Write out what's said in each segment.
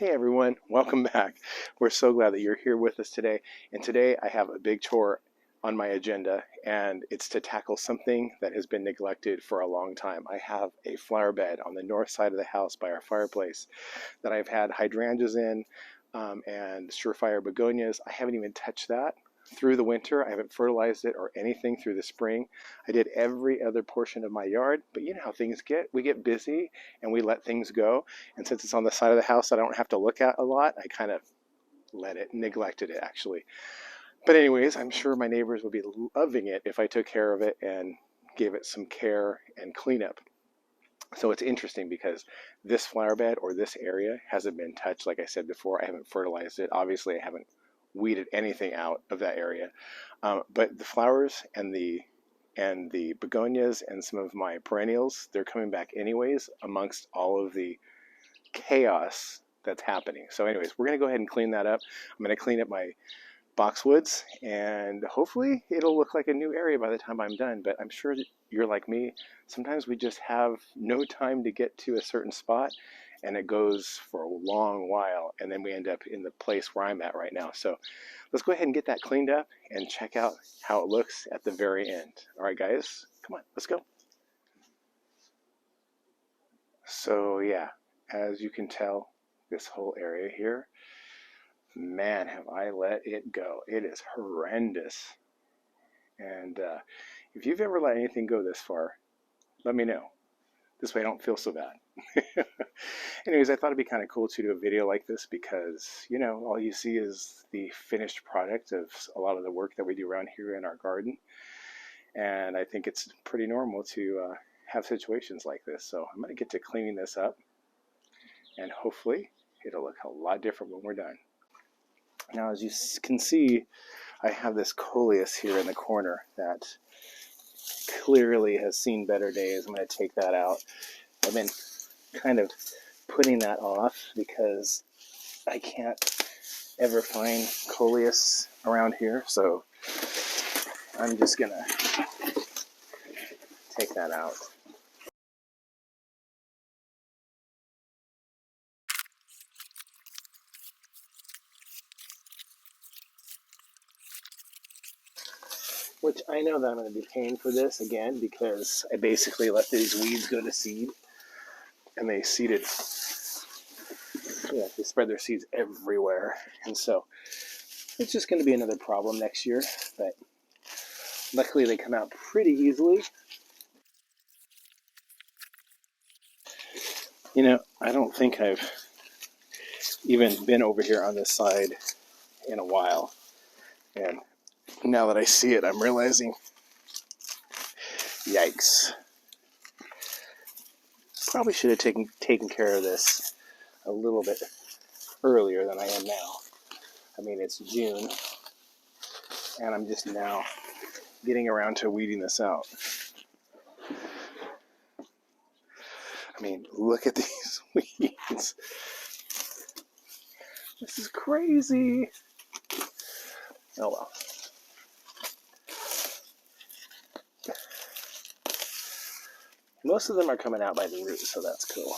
Hey everyone, welcome back. We're so glad that you're here with us today. And today I have a big chore on my agenda, and it's to tackle something that has been neglected for a long time. I have a flower bed on the north side of the house by our fireplace that I've had hydrangeas in and surefire begonias. I haven't even touched that through the winter. I haven't fertilized it or anything through the spring. I did every other portion of my yard, but you know how things get. We get busy and we let things go. And since it's on the side of the house that I don't have to look at a lot, I kind of neglected it actually. But anyways, I'm sure my neighbors would be loving it if I took care of it and gave it some care and cleanup. So it's interesting because this flower bed or this area hasn't been touched. Like I said before, I haven't fertilized it. Obviously, I haven't weeded anything out of that area. But the flowers and the begonias and some of my perennials, they're coming back anyways amongst all of the chaos that's happening. So anyways, we're going to go ahead and clean that up. I'm going to clean up my boxwoods and hopefully it'll look like a new area by the time I'm done. But I'm sure that you're like me. Sometimes we just have no time to get to a certain spot and it goes for a long while and then we end up in the place where I'm at right now. So let's go ahead and get that cleaned up and check out how it looks at the very end. All right, guys, come on, let's go. So yeah, as you can tell, this whole area here, man, have I let it go. It is horrendous. And if you've ever let anything go this far, let me know. This way I don't feel so bad. Anyways, I thought it'd be kind of cool to do a video like this because, you know, all you see is the finished product of a lot of the work that we do around here in our garden. And I think it's pretty normal to have situations like this. So I'm going to get to cleaning this up and hopefully it'll look a lot different when we're done. Now, as you can see, I have this coleus here in the corner that clearly has seen better days. I'm going to take that out. I've been kind of putting that off because I can't ever find coleus around here. So I'm just going to take that out. Which I know that I'm going to be paying for this again because I basically let these weeds go to seed and they seeded, they spread their seeds everywhere. And so it's just going to be another problem next year, but luckily they come out pretty easily. You know, I don't think I've even been over here on this side in a while. And now that I see it, I'm realizing, yikes. Probably should have taken care of this a little bit earlier than I am now. I mean, it's June, and I'm just now getting around to weeding this out. I mean, look at these weeds. This is crazy. Oh well. Most of them are coming out by the root, so that's cool.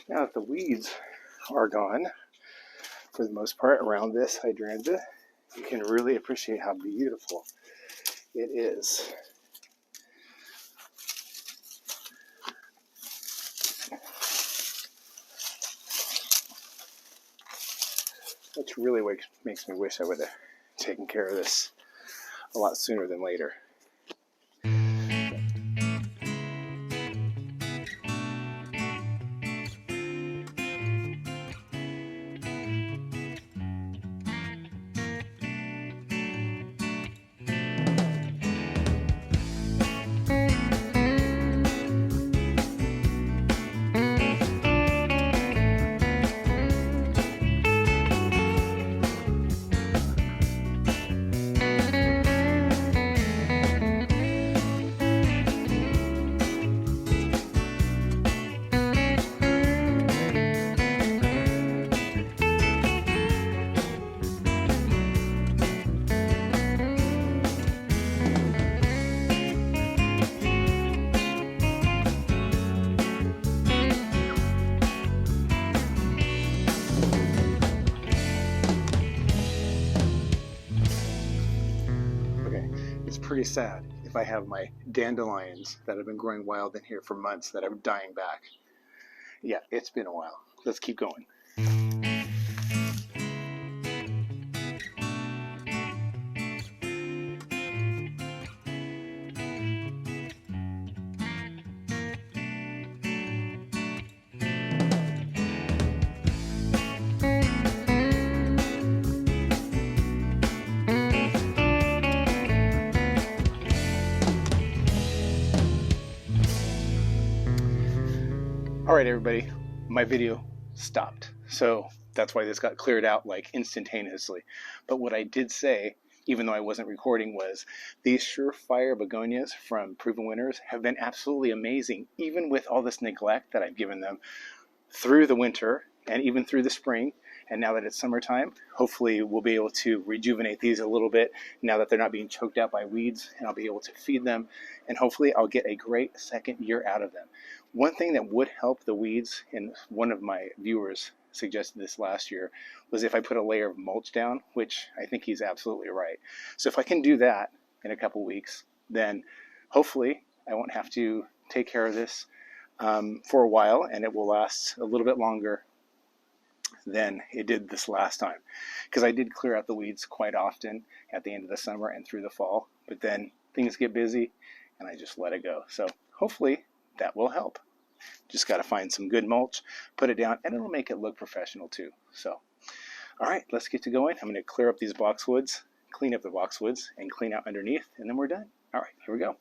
Now that the weeds are gone, for the most part, around this hydrangea, you can really appreciate how beautiful it is. Which really makes me wish I would have taken care of this a lot sooner than later. pretty sad if I have my dandelions that have been growing wild in here for months that are dying back. Yeah, it's been a while. Let's keep going. All right, everybody, my video stopped. So that's why this got cleared out like instantaneously. But what I did say, even though I wasn't recording, was these surefire begonias from Proven Winners have been absolutely amazing, even with all this neglect that I've given them through the winter and even through the spring. And now that it's summertime, hopefully we'll be able to rejuvenate these a little bit now that they're not being choked out by weeds, and I'll be able to feed them, and hopefully I'll get a great second year out of them. One thing that would help the weeds, and one of my viewers suggested this last year, was if I put a layer of mulch down, which I think he's absolutely right. So if I can do that in a couple weeks, then hopefully I won't have to take care of this for a while, and it will last a little bit longer than it did this last time, because I did clear out the weeds quite often at the end of the summer and through the fall, but then things get busy and I just let it go. So hopefully that will help. Just got to find some good mulch, put it down, and it'll make it look professional too. So all right, let's get to going. I'm going to clear up these boxwoods, clean up the boxwoods, and clean out underneath, and then we're done. All right, here we go.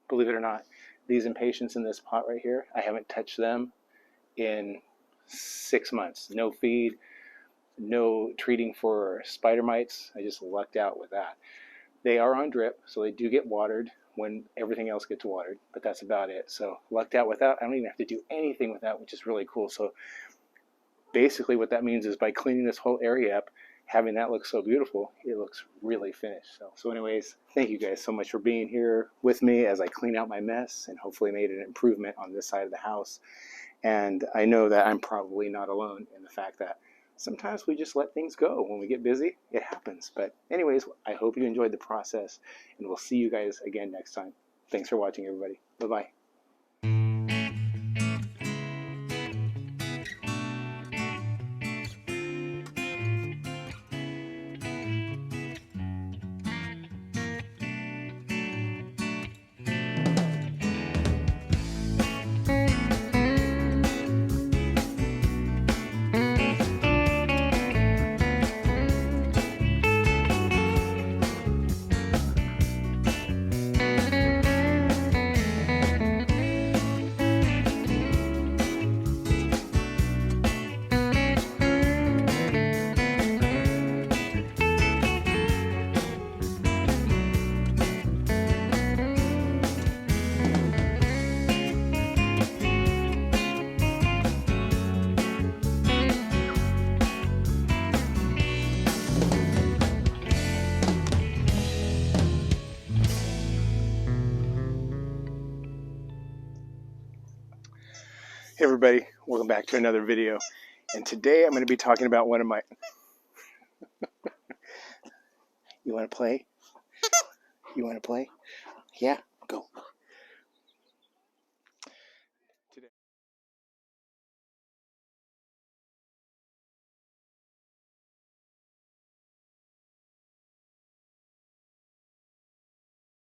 Believe it or not, these impatiens in this pot right here, I haven't touched them in 6 months. No feed, no treating for spider mites. I just lucked out with that. They are on drip, so they do get watered when everything else gets watered, but that's about it. So lucked out with that. I don't even have to do anything with that, which is really cool. So basically what that means is by cleaning this whole area up, having that look so beautiful, it looks really finished. So anyways, thank you guys so much for being here with me as I clean out my mess and hopefully made an improvement on this side of the house. And I know that I'm probably not alone in the fact that sometimes we just let things go. When we get busy, it happens. But anyways, I hope you enjoyed the process, and we'll see you guys again next time. Thanks for watching, everybody. Bye-bye. Hey everybody, welcome back to another video. And today I'm going to be talking about one of my You want to play? You want to play? Yeah, go.